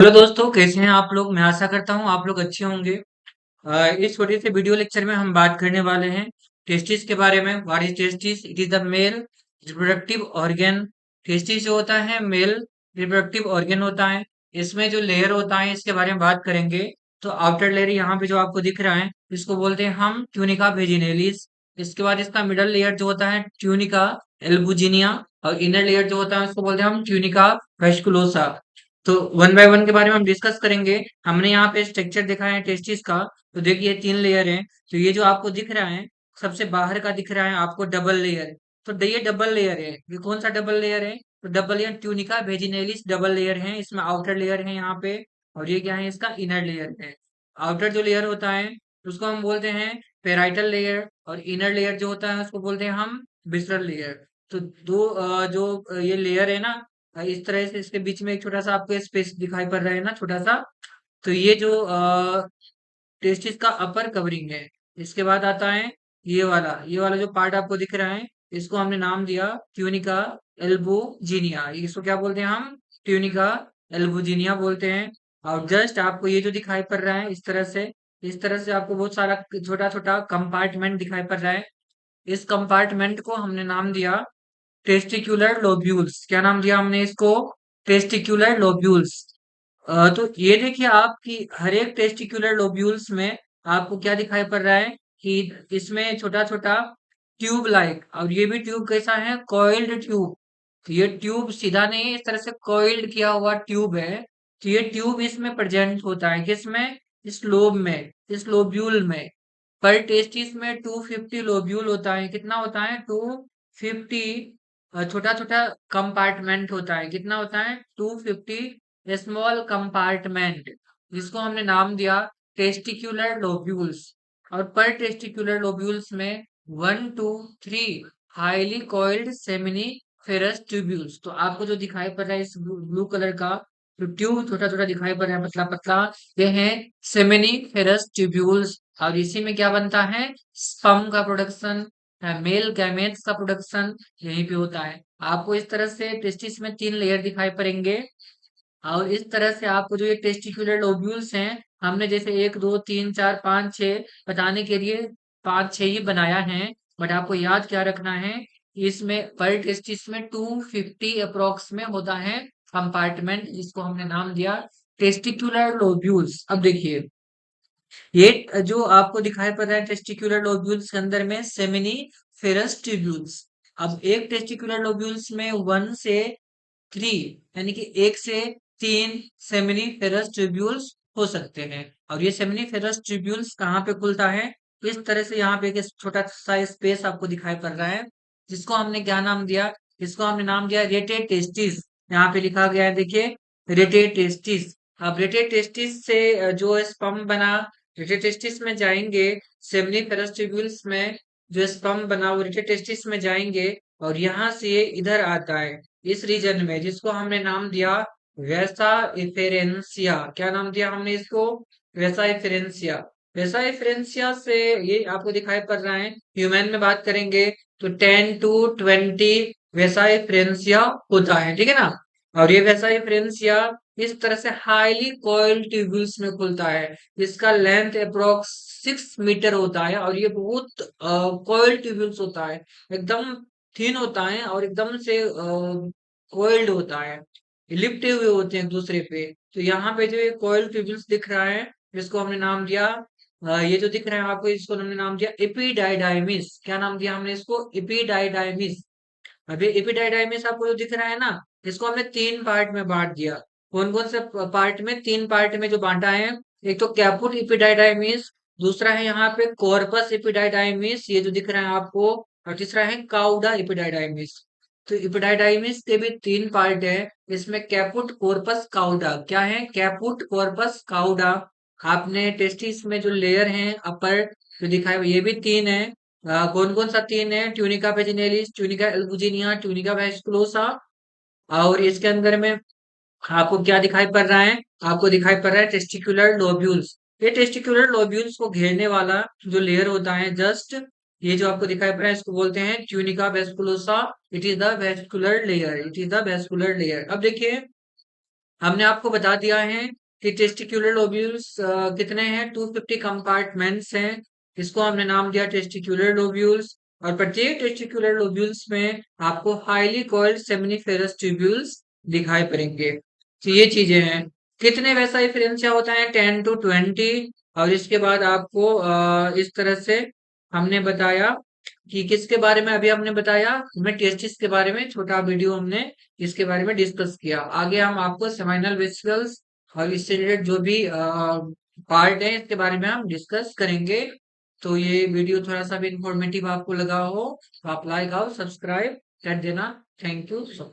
Hello दोस्तों, कैसे हैं आप लोग। मैं आशा करता हूँ आप लोग अच्छे होंगे। इस छोटे से वीडियो लेक्चर में हम बात करने वाले हैं टेस्टिस के बारे में। What is testis? It is the male reproductive organ. Testis जो होता है मेल रिप्रोडक्टिव ऑर्गन होता है। इसमें जो लेयर होता है इसके बारे में बात करेंगे। तो आउटर लेयर यहाँ पे जो आपको दिख रहा है इसको बोलते हैं हम ट्यूनिका वेजिनेलिस। इसके बाद इसका मिडल लेयर जो होता है ट्यूनिका एल्बुजिनिया। और इनर लेयर जो होता है उसको बोलते हैं हम ट्यूनिका वेस्कुलोसा। तो वन बाय वन के बारे में हम डिस्कस करेंगे। हमने यहाँ पे स्ट्रक्चर देखा है टेस्टिस का। तो देखिए तीन लेयर हैं। तो ये जो आपको दिख रहा है सबसे बाहर का दिख रहा है आपको डबल लेयर। तो ये डबल लेयर है। ये कौन सा डबल लेयर है? तो double layer tunica vaginalis double layer है। इसमें आउटर लेयर है यहाँ पे। और ये क्या है? इसका इनर लेयर है। आउटर जो लेयर होता है उसको हम बोलते हैं पेराइटल लेयर। और इनर लेयर जो होता है उसको बोलते हैं हम विसरल लेयर। तो ये लेयर है ना, इस तरह से इसके बीच में एक छोटा सा आपको स्पेस दिखाई पड़ रहा है ना, छोटा सा। तो ये जो टेस्टिस का अपर कवरिंग है। इसके बाद आता है ये वाला जो पार्ट आपको दिख रहा है इसको हमने नाम दिया ट्यूनिका एल्बुजिनिया। इसको क्या बोलते हैं हम? ट्यूनिका एल्बुजिनिया बोलते हैं। और जस्ट आपको ये जो दिखाई पड़ रहा है इस तरह से आपको बहुत सारा छोटा छोटा कंपार्टमेंट दिखाई पड़ रहा है। इस कंपार्टमेंट को हमने नाम दिया टेस्टिक्युलर लोब्यूल्स। क्या नाम दिया हमने इसको? Testicular lobules. तो ये देखिए आपकी हर एक टेस्टिकुलर लोब्यूल्स में आपको क्या दिखाई पड़ रहा है कि इसमें छोटा छोटा ट्यूब लाइक। और ये भी ट्यूब कैसा है? Coiled tube. तो ये ट्यूब सीधा नहीं है, इस तरह से कॉइल्ड किया हुआ ट्यूब है। तो ये ट्यूब इसमें प्रेजेंट होता है किसमें? इस लोब में, इस लोब्यूल में। पर टेस्टिस में 250 लोब्यूल होता है। कितना होता है? 250 छोटा छोटा कंपार्टमेंट होता है। कितना होता है? 250 स्मॉल कंपार्टमेंट, जिसको हमने नाम दिया टेस्टिकुलर लोब्यूल्स। और पर टेस्टिकुलर लोब्यूल्स में 1 to 3 highly coiled seminiferous tubules. तो आपको जो दिखाई पड़ रहा है इस ब्लू कलर का जो ट्यूब छोटा छोटा दिखाई पड़ रहा है पतला पतला, ये है सेमिनिफेरस ट्यूब्यूल्स। और इसी में क्या बनता है? स्पर्म का प्रोडक्शन, मेल गैमेट्स का प्रोडक्शन यहीं पे होता है। आपको इस तरह से टेस्टिस में 3 लेयर दिखाई पड़ेंगे। और इस तरह से आपको जो ये टेस्टिकुलर लोब्यूल्स हैं हमने जैसे 1 2 3 4 5 6 बताने के लिए 5 6 ही बनाया है। बट आपको याद क्या रखना है कि इसमें पर टेस्टिस में 250 अप्रोक्स में होता है कंपार्टमेंट, जिसको हमने नाम दिया टेस्टिकुलर लोब्यूल्स। अब देखिए ये जो आपको दिखाई पड़ रहा है टेस्टिकुलर लोब्यूल्स के अंदर में सेमिनी फेरस ट्यूब्यूल्स। अब एक टेस्टिकुलर लोब्यूल्स में 1 से 3 यानी कि 1 से 3 सेमिनिफेरस ट्यूब्यूल्स हो सकते हैं। और ये सेमिनिफेरस ट्यूब्यूल्स कहाँ पे खुलता है? इस तरह से यहाँ पे एक छोटा सा स्पेस आपको दिखाई पड़ रहा है, जिसको हमने क्या नाम दिया? इसको हमने नाम दिया रेटे टेस्टिस। यहाँ पे लिखा गया है देखिए, रेटे टेस्टिस। अब रेटे टेस्टिस से जो स्पर्म बना, रेटे टेस्टिस में जाएंगे। सेमिनिफेरस ट्यूब्यूल्स में जो स्पर्म बना वो रेटे टेस्टिस में जाएंगे। और यहाँ से ये इधर आता है इस रीजन में, जिसको हमने नाम दिया वैसा इफेरेंसिया। क्या नाम दिया हमने इसको? वैसा इफेरेंसिया। वैसा इफेरेंसिया से ये आपको दिखाई पड़ रहा है। ह्यूमन में बात करेंगे तो 10 to 20 वैसा इफेरेंसिया होता है, ठीक है ना। और ये वैसा इफेरेंसिया इस तरह से हाईली कॉइल्ड ट्यूब्यूल्स में खुलता है। इसका लेंथ अप्रोक्स 6 मीटर होता है। और ये बहुत कॉइल्ड ट्यूब्यूल्स होता है, एकदम थिन होता है और एकदम से कोइल्ड होता है, लिपटे हुए होते हैं एक दूसरे पे। तो यहाँ पे जो ये कोयल ट्यूब्यूल्स दिख रहा है इसको हमने नाम दिया ये जो दिख रहा है आपको इसको हमने नाम दिया एपिडाइडाइमिस। क्या नाम दिया हमने इसको? एपिडाइडाइमिस। अभी एपिडाइडाइमिस आपको जो दिख रहा है ना, इसको हमने 3 पार्ट में बांट दिया। कौन कौन से पार्ट में? 3 पार्ट में जो बांटा है। एक तो कैपुट एपिडाइडाइमिस, दूसरा है यहाँ पे कॉर्पस एपिडाइडाइमिस ये जो दिख रहा है आपको, और तीसरा है काउडा एपिडाइडाइमिस। तो एपिडाइडाइमिस के भी 3 पार्ट है। इसमें कैपुट कॉर्पस काउडा। क्या है? Caput corpus cauda. आपने टेस्टिस में जो लेयर है अपर जो दिखाया हुआ, ये भी 3 है। कौन कौन सा 3 है? Tunica vaginalis, tunica albuginea, tunica vasculosa. और इसके अंदर में आपको क्या दिखाई पड़ रहा है? आपको दिखाई पड़ रहा है टेस्टिकुलर लोब्यूल्स। ये टेस्टिकुलर लोब्यूल्स को घेरने वाला जो लेयर होता है, जस्ट ये जो आपको दिखाई पड़ रहा है इसको बोलते हैं tunica vasculosa. It is the vascular layer, it is the vascular layer. अब देखिए हमने आपको बता दिया है कि टेस्टिक्युलर लोब्यूल्स कितने हैं, 250 कंपार्टमेंट्स हैं। इसको हमने नाम दिया टेस्टिक्युलर लोब्यूल्स। और प्रत्येक टेस्टिक्युलर लोब्यूल्स में आपको हाईली कॉइल्ड सेमिनिफेरस ट्यूब्यूल्स दिखाई पड़ेंगे। तो ये चीजें हैं। कितने वैसा डिफरेंशिया होता है, 10 to 20। और इसके बाद आपको इस तरह से हमने बताया कि किसके बारे में, अभी हमने बताया हमें टेस्टिस के बारे में, छोटा वीडियो हमने इसके बारे में डिस्कस किया। आगे हम आपको सेमाइनल वेसिकल्स और इससे रिलेटेड जो भी पार्ट है इसके बारे में हम डिस्कस करेंगे। तो ये वीडियो थोड़ा सा भी इंफॉर्मेटिव आपको लगा हो तो आप लाइक और सब्सक्राइब कर देना। Thank you so